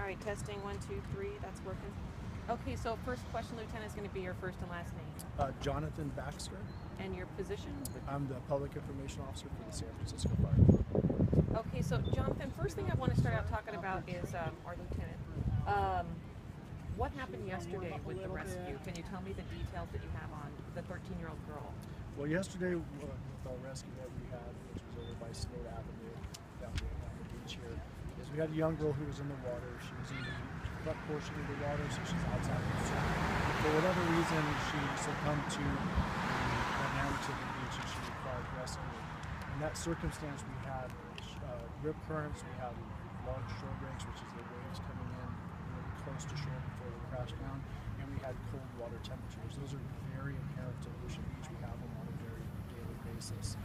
right, testing 1, 2, 3. That's working. Okay, so first question, Lieutenant, is going to be your first and last name. Jonathan Baxter. And your position? I'm the Public Information Officer for the San Francisco Fire Department. Okay, so Jonathan, first thing I want to start out talking about is our lieutenant. What happened yesterday with the rescue? Can you tell me the details that you have on the 13-year-old girl? Well, yesterday with our rescue that we had, which was over by Sloat Avenue, down the beach here, is we had a young girl who was in the water. She was in the front portion of the water, so she's outside of the swim. For whatever reason, she succumbed to the dynamics of the beach and she required rescue. In that circumstance, we had rip currents, we had large shore breaks, which is the waves coming in really close to shore before they crash down, and we had cold water temperatures. Those are very apparent to Ocean Beach. We have them on a very daily basis.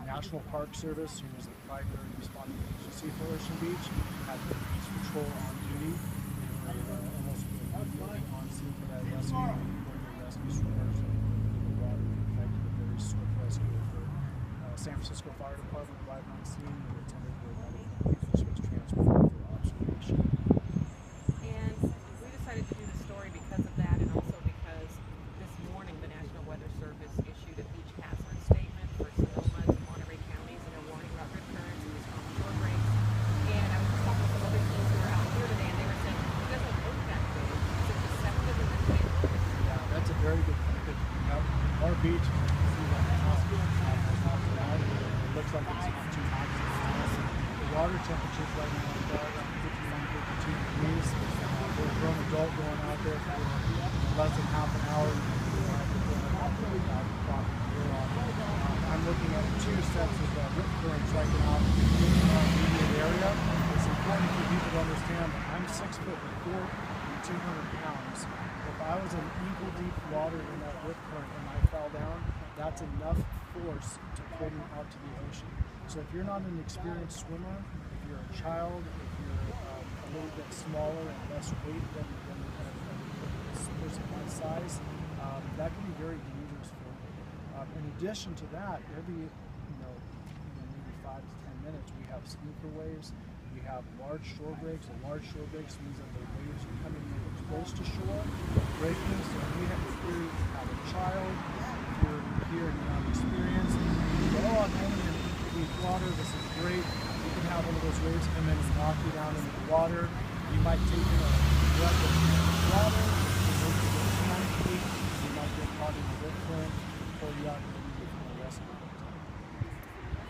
National Park Service, who is the primary responding agency for Ocean Beach, had the beach patrol on duty. They were almost immediately on scene for that rescue, before the rescue swimmers into the water and effected a very swift rescue effort. San Francisco Fire Department arrived on scene and attended with medical units, which was transported for observation. And we decided to do the story because of that, and also because this morning the National Weather Service issued a beach hazard statement for Sonoma and Monterey counties, and a warning about rip currents and strong shore breaks. And I was just talking to some other teams who were out here today, and they were saying, it doesn't look that good. Is it deceptive in this way? Yeah, that's a very good point. Our beach, you can see that it looks like it's not too hot. The water temperatures right now are around 51, 52 degrees. We're a grown adult going out there for less than half an hour. I'm looking at 2 sets of rip currents right now in our immediate area. It's important for people to understand that I'm 6'4" and 200 pounds. If I was in ankle deep water in that rip current and I fell down, that's enough force to pull me out to the ocean. So if you're not an experienced swimmer, if you're a child, if you're a little bit smaller and less weight than a person my size, that can be very dangerous for you. In addition to that, every maybe 5 to 10 minutes, we have sneaker waves. We have large shore breaks, and large shore breaks means that the waves are coming in close to shore, breaking. So if you have a child, if you're here and you have experience, you go, oh, I'm only in deep water, this is great. You can have one of those waves come in and knock you down into the water. You might take in a breath of water, you might get caught in the rip current, pull you out and you get from the rescue.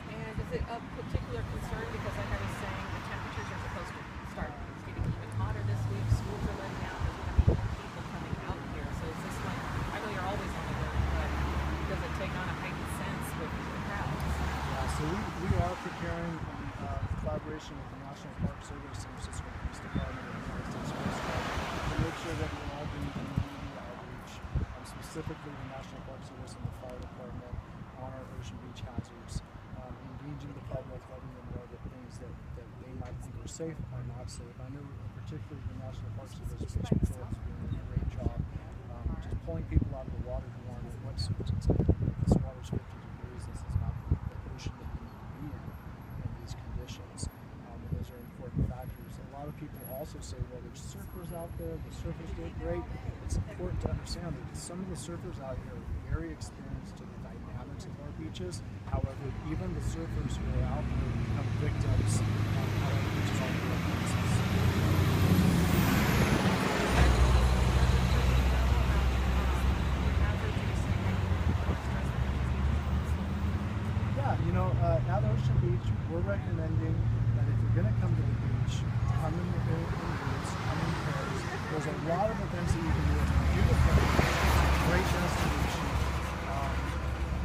And is it of particular concern because, like I was saying, the temperatures are supposed to start getting even hotter this week. Schools are letting out. There's going to be more people coming out here. So is this like, I know you're always on the go, but does it take on a heightened sense with the crowds? Yeah, so we are preparing in collaboration with the National Park Service, San Francisco Police Department, and the United States Coast Guard to make sure that we're all doing community outreach, specifically the National Park Service and the Fire Department on our Ocean Beach hazards. Engaging the public, letting them know that things that they might think are safe are not safe. I know particularly the National Park Service Beach Patrol is doing a great job just pulling people out of the water who aren't in wetsuits and saying, this water's 50 degrees, this is not the ocean that you need to be in these conditions. And those are important factors. A lot of people also say, well, there's surfers out there, the surfers do great. It's important to understand that some of the surfers out here are very experienced to the dynamics of our beaches. However, even the surfers who are out there become victims on how our beaches are built. Yeah, at Ocean Beach, we're recommending that if you're going to come to the beach, come in groups, come in pairs. There's a lot of events that you can do. It's a beautiful, great destination.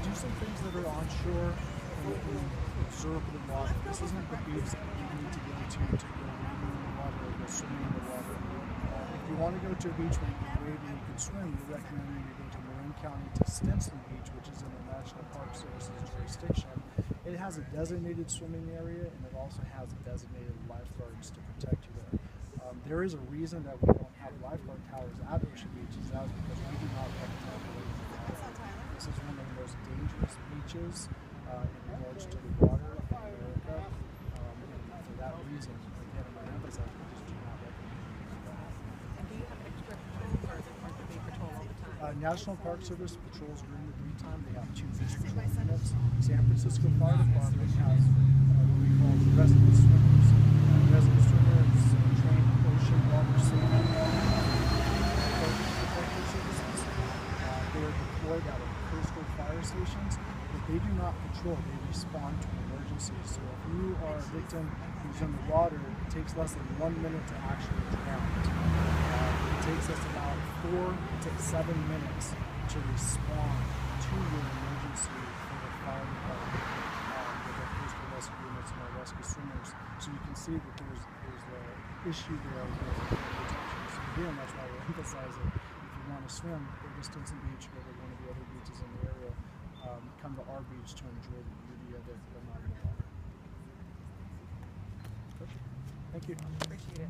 Do some things that are on shore and observe the water. This isn't the beach that you need to go to go wading in the water or go swimming in the water. If you want to go to a beach where you can wade and you can swim, we're recommending you go to Marin County to Stinson Beach, which is in the National Park Service's jurisdiction. It has a designated swimming area, and it also has designated lifeguards to protect you there. There is a reason that we don't have lifeguard towers at Ocean Beach, is that because we do not recommend wading in the water. This is one of the most dangerous beaches in regards to the water in America. And for that reason, again, I'm going to emphasize, we just do not recommend National Park Service patrols during the daytime. They have 2 fish patrol units. San Francisco Fire Department has what we call resident swimmers. Resident swimmers trained ocean water safety protective services. They are deployed out of coastal fire stations, but they do not patrol. They respond to emergencies. So if you are a victim who's in the water, it takes less than 1 minute to actually drown. It takes us about 4 to 7 minutes to respond to your emergency for the fire department with our coastal rescue units and our rescue swimmers. So you can see that there's an issue there with protection. So again, that's why we're emphasizing, if you want to swim, go to Stinson Beach, go to one of the other beaches in the area, come to our beach to enjoy the beauty of it, but not in the water. Thank you. Appreciate it.